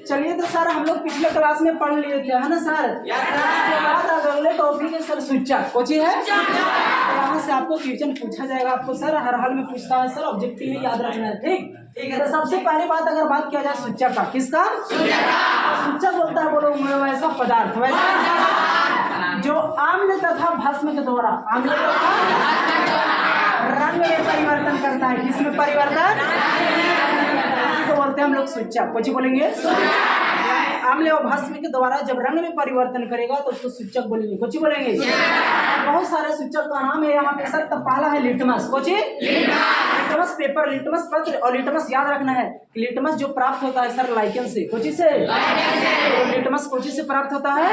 चलिए तो सर हम लोग पिछले क्लास में पढ़ लिए थे, है ना सर? उसके बाद अगले टॉपिक है सर सूचक। कोची है यहाँ से आपको क्वेश्चन पूछा जाएगा, आपको सर हर हाल में पूछता है सर, ऑब्जेक्टिव में याद रखना है। ठीक है। तो सबसे पहली बात अगर बात किया जाए सूचक का, किसका? सूचक बोलता है बोलो वैसा पदार्थ, वैसा जो आम्ल तथा भस्म के द्वारा आम्ल रंग में परिवर्तन करता है। किसमें परिवर्तन? इसी को बोलते हैं हम लोग सूचक। कुछ बोलेंगे आम्ल और भस्म के द्वारा जब रंग में परिवर्तन करेगा तो उसको सूचक बोलेंगे। कुछ बोलेंगे बहुत सारे सूचक का नाम है यहाँ पे सर। तब पहला है लिटमस। कुछ लिटमस पेपर, लिटमस पत्र। और लिटमस याद रखना है, लिटमस जो प्राप्त होता है सर लाइकेन से। कुछ से लिटमस कुछ से प्राप्त होता है।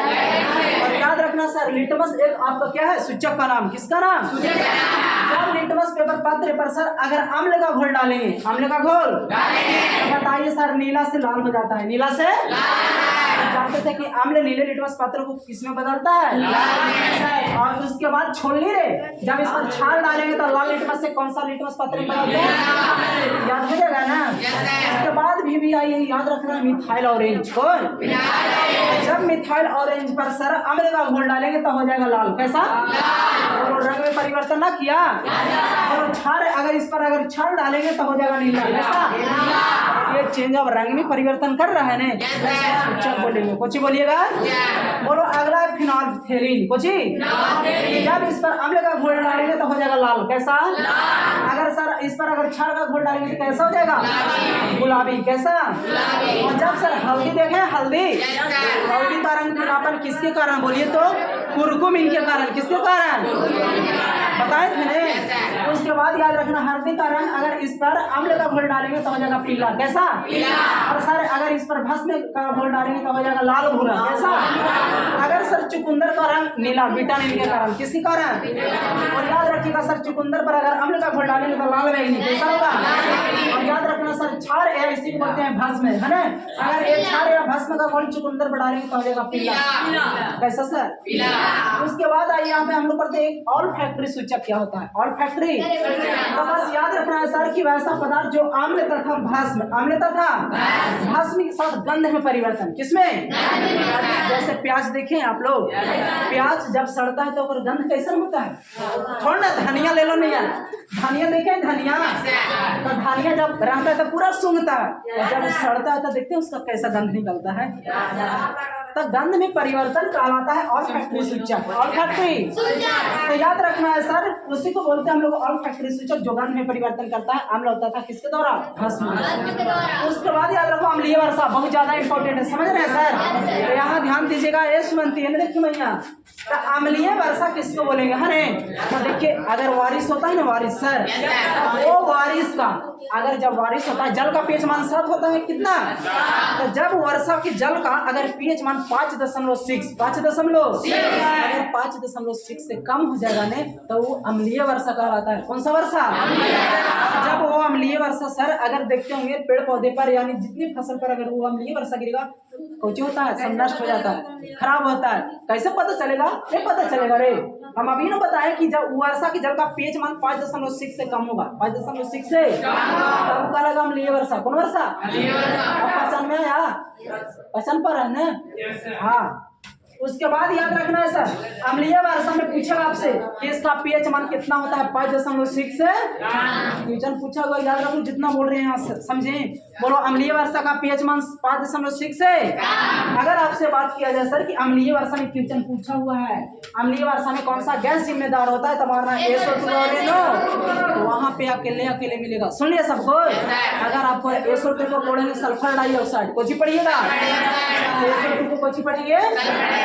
और याद रखना सर लिटमस एक आपका क्या है सूचक का नाम। किसका नाम? जब लिटमस पेपर पत्र पर सर अगर अम्ल का घोल डालेंगे, अम्ल का घोल तो बताइए सर नीला से लाल हो जाता है। नीला से जानते थे कि अम्ल नीले लिटमस पत्र को किसमें बदलता है। और उसके बाद छोड़नी रे जब इस पर छाल डालेंगे तो लाल लिटमस से कौन सा लिटमस पत्र में बदलता है? याद हो जाएगा ना। उसके बाद भी आइए याद रखना मिथाइल ऑरेंज। कौन? जब मिथाइल ऑरेंज पर सर अम्ल का घोल डालेंगे तो हो जाएगा लाल। कैसा? और रंग में परिवर्तन ना किया। और छाल अगर इस पर अगर छाल डालेंगे तो हो जाएगा नीला। कैसा? ये चेंज ऑफ रंग में परिवर्तन कर रहा है ना, सूचक बोलेंगे। कुछ बोलिएगा बोलो। अगला है फिनोल्फथेलीन। कुछ जब इस पर अम्ल का घोल डालेंगे तो हो जाएगा लाल। कैसा? अगर सर इस पर अगर छाल का घोल डालेंगे तो कैसा हो जाएगा? गुलाबी। कैसा? और जब सर हल्दी देखें, हल्दी हल्दी का रंग पीलापन किसके कारण? बोलिए तो कुरकुमिन के कारण। किसके कारण बताए थे ने। उसके बाद याद रखना हल्दी का रंग अगर इस पर अम्ल का घोल डालेंगे तो हो जाएगा पीला। कैसा? और सर अगर इस पर भस्म का घोल डालेंगे तो हो जाएगा लाल भूरा। कैसा? अगर सर चुकंदर का रंग नीला विटामिन के कारण। किसके कारण? और याद रखिएगा सर चुकंदर पर अगर अम्ल का घोल डालेंगे तो लाल बैंगनी। कैसा होगा? और याद रखना सर क्षार या इसी को बोलते हैं भस्म, है ना। अगर एक क्षार या भस्म का घोल चुकंदर पर डालेंगे तो हो जाएगा पीला। कैसा सर? उसके बाद आइए यहाँ पे हम लोग पढ़ते हैं ऑल फैक्ट्री सूचक क्या होता है। ऑल फैक्ट्री तो बस याद रखना है सर कि वैसा पदार्थ जो अम्ल तथा भस्म, अम्ल तथा भस्म के साथ गंध में परिवर्तन। किसमें? जैसे प्याज देखें आप लोग, प्याज जब सड़ता है तो उसका गंध कैसा होता है? थोड़ा ना धनिया ले लो, नहीं यार धनिया देखें, धनिया तो धनिया जब रहता है तो पूरा सूंघता है, और जब सड़ता है तो देखते हैं उसका कैसा गंध निकलता है। तो गंध में परिवर्तन कहलाता है ऑल फैक्ट्री सूचक। ऑल फैक्ट्री तो याद रखना है सर, उसी को बोलते हैं हम लोग ऑल फैक्ट्री सूचक जो गंध में परिवर्तन करता है। अम्ल होता था किसके द्वारा? भस्म। उसके बाद याद रखो अम्लीय वर्षा, बहुत ज्यादा इंपॉर्टेंट है, समझ रहे हैं सर? तो यहाँ ध्यान दीजिएगा। ये सुनती है देखिए भैया, तो अम्लीय वर्षा किसको बोलेंगे? है तो देखिए अगर बारिश होता है ना, बारिश सर, वो बारिश का अगर जब बारिश होता है जल का pH मान 7 होता है कितना? तो जब वर्षा के जल का अगर pH मान 5.6 अगर 5.6 से कम हो जाएगा ने तो वो अम्लीय वर्षा कहलाता है। कौन सा वर्षा? जब वो अम्लीय वर्षा सर अगर देखते होंगे पेड़ पौधे पर यानी जितनी फसल पर अगर वो अम्लीय वर्षा गिरेगा कुछ होता है, नष्ट हो जाता है, खराब होता है। कैसे पता चलेगा? नहीं पता चलेगा रे, हम अभी ना बताएं कि जब वर्षा के जल का pH मान 5.6 से कम होगा, 5.6 से तब का लगा अम्लीय वर्षा। कौन वर्षा? पहचान में आया? पहचान पर है ना? हाँ। उसके बाद याद रखना है सर अम्लीय वर्षा में पूछेगा आपसे कि इसका pH मान कितना होता है? 5.6 से। क्वेश्चन पूछा हुआ याद रखो, जितना बोल रहे हैं समझे। बोलो अम्लीय वर्षा का pH मान 5.6 से। अगर आपसे बात किया जाए सर कि अम्लीय वर्षा में क्वेश्चन पूछा हुआ है अम्लीय वर्षा में कौन सा गैस जिम्मेदार होता है, तुम्हारा SO2 तो वहाँ पे अकेले मिलेगा। सुन लिया सबको? अगर आपको SO2 को बोलेंगे सल्फर डाइऑक्साइड, कुछ पढ़िएगा। SO2 को कुछ पढ़ेंगे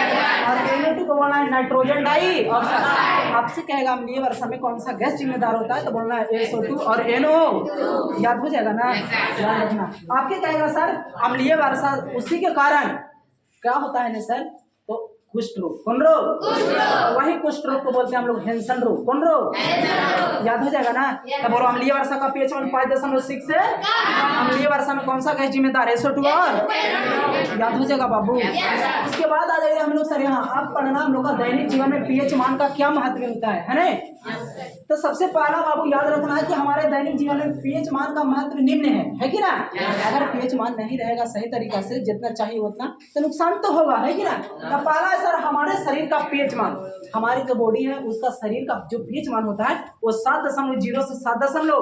और Na2 को बोलना है नाइट्रोजन डाइऑक्साइड। आपसे कहेगा अम्लीय वर्षा में कौन सा गैस जिम्मेदार होता है तो बोलना है SO2 और NO। याद हो जाएगा ना? याद रखना। आपके कहेगा सर अम्लीय वर्षा उसी के कारण क्या होता है ना सर, तो कुष्ठ रोग। कौन रोग? वही कुष्ठ रोग को बोलते हैं हम लोग हैंसन रोग। कौन रोग? याद हो जाएगा ना। तो बोलो अम्लीय वर्षा का pH मान 5.6 से अम्लीय वर्षा में कौन सा गैस जिम्मेदार है? SO2 और याद हो जाएगा बाबू। उसके बाद आ जाएगा हम लोग सर यहाँ अब पढ़ना हम लोग का दैनिक जीवन में pH मान का क्या महत्व होता है ना। तो सबसे पहला बाबू याद रखना है कि हमारे दैनिक जीवन में pH मान का महत्व निम्न है कि ना। अगर pH मान नहीं रहेगा सही तरीका से जितना चाहिए उतना तो नुकसान तो होगा, है कि ना। तो पहला है सर हमारे शरीर का pH मान। हमारी जो बॉडी है उसका शरीर का जो pH मान होता है वो 7.0 से 7.1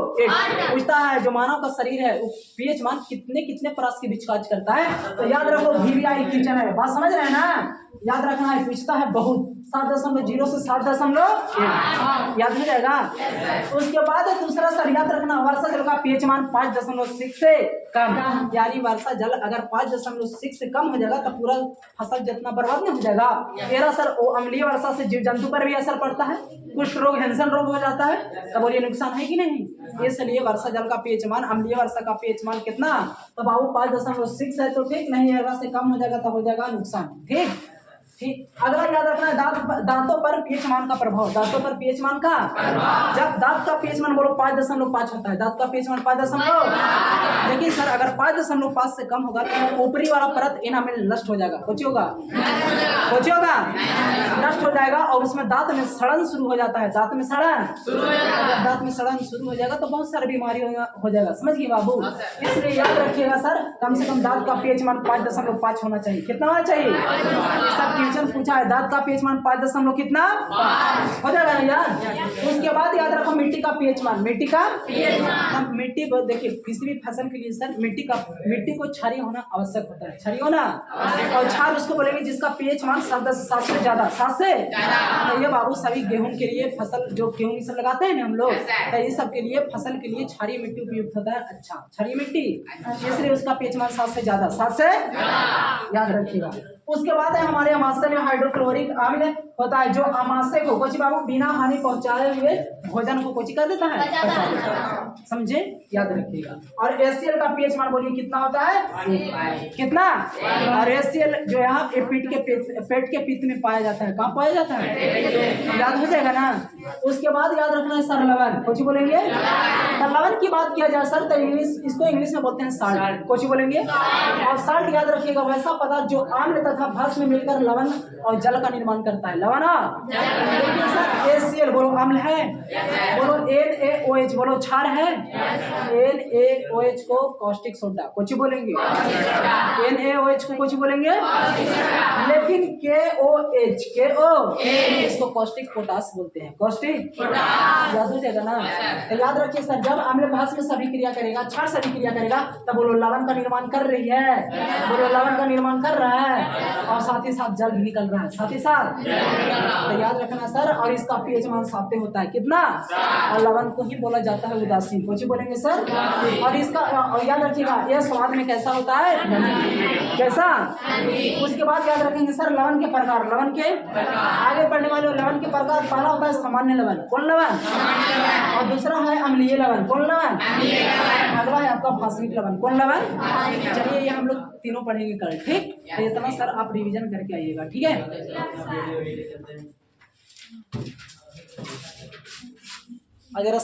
पूछता है। जो मानव का शरीर है वो pH मान कितने परास के बीच कार्य करता है। तो याद रखो VVI किचन है, बात समझ रहे हैं ना। याद रखना है, पूछता है बहुत 7.0 से 7.1 याद हो जाएगा। उसके बाद दूसरा सर याद रखना वर्षा जल का pH मान 5.6 से कम, यानी वर्षा जल अगर 5.6 से कम हो जाएगा तो पूरा फसल जितना बर्बाद नहीं हो जाएगा। तेरा सर वो अम्लीय वर्षा से जीव जंतु पर भी असर पड़ता है, कुष्ठ रोग हैंसन रोग हो जाता है। तो बोलिए नुकसान है कि नहीं। इसलिए वर्षा जल का pH मान अम्लीय वर्षा का pH मान कितना? तो बाबू 5.6 है तो ठीक, नहीं है से कम हो जाएगा तो हो जाएगा नुकसान। ठीक। अगला याद रखना है दांतों पर pH मान का प्रभाव। दांतों पर pH मान का जब दांत का pH मान बोलो 5.5 होता है, दांत का pH मान 5.5। देखिए सर अगर 5.5 से कम होगा तो ऊपरी वाला परत एनामेल नष्ट हो जाएगा। कुछ होगा नष्ट हो जाएगा और उसमें दांत में सड़न शुरू हो जाता है। दांत में सड़न शुरू हो जाएगा तो बहुत सारी बीमारी हो जाएगा। समझ गए बाबू। इसलिए याद रखिएगा सर कम से कम दांत का pH मान 5.5 होना चाहिए। कितना होना चाहिए? क्वेश्चन पूछा है दांत का pH मान 5 कितना हो जाएगा ना यार। उसके बाद याद रखो मिट्टी का pH मान। मिट्टी का मिट्टी देखिए किसी भी फसल के लिए सर मिट्टी को क्षारीय होना आवश्यक होता है। क्षारीय होना और क्षार उसको बोलेंगे जिसका pH मान 7 से ज्यादा। 7 से तो ये बाबू सभी गेहूं के लिए फसल जो गेहूं सब लगाते हैं ना हम लोग तो ये सब के लिए फसल के लिए क्षारीय मिट्टी उपयुक्त होता है। अच्छा क्षारीय मिट्टी इसलिए उसका pH मान 7 से ज्यादा। 7 से याद रखिएगा। उसके बाद है हमारे अमाशय में हाइड्रोक्लोरिक अम्ल होता है जो अमाशय को कोची बाबू बिना हानि पहुंचाए हुए भोजन को कोची कर देता है। समझे याद रखिएगा। और HCl का pH मान बोलिए कितना होता है? कितना? और HCl जो यहाँ पेट के पित्त में पाया जाता है। कहाँ पाया जाता है? याद हो जाएगा ना। उसके बाद याद रखना है सर लवण। कोची बोलेंगे? तो लवण की बात किया जाए सर तो इसको इंग्लिश में बोलते हैं साल्ट। कोची बोलेंगे? और साल्ट याद रखिएगा वैसा पदार्थ जो अम्ल तथा भस्म में मिलकर लवण और जल का निर्माण करता है। लवण देखिए सर HCl बोलो अम्ल है, बोलो NaOH बोलो क्षार है, NaOH को कॉस्टिक सोडा कुछ बोलेंगे, NaOH को कुछ बोलेंगे, लेकिन KO इसको कॉस्टिक पोटास बोलते हैं। कॉस्टिक याद हो जाएगा ना। तो याद रखिए सर जब अम्ल भस्म सभी क्रिया करेगा क्षार सभी क्रिया करेगा तो बोलो लवण का निर्माण कर रही है, बोलो लवण का निर्माण कर रहा है और साथ ही साथ जल भी निकल रहा है। साथ ही साथ तो याद रखना सर। और इसका pH मान 7 होता है। कितना? और लवण को ही बोला जाता है उदासीन। कुछ बोलेंगे सर। और इसका और याद रखिएगा यह स्वाद में कैसा होता है? कैसा? उसके बाद याद रखेंगे सर लवण के प्रकार। लवण के आगे पढ़ने वाले लवण के प्रकार पहला होता है सामान्य लवण। कौन लवण? और दूसरा है अम्लीय लवण। कौन लवण? अगला है आपका भास्मिक लवण। कौन लवण? चलिए ये हम लोग तीनों पढ़ेंगे कल। ठीक तो इतना सर आप रिवीजन करके आइएगा। ठीक है अगर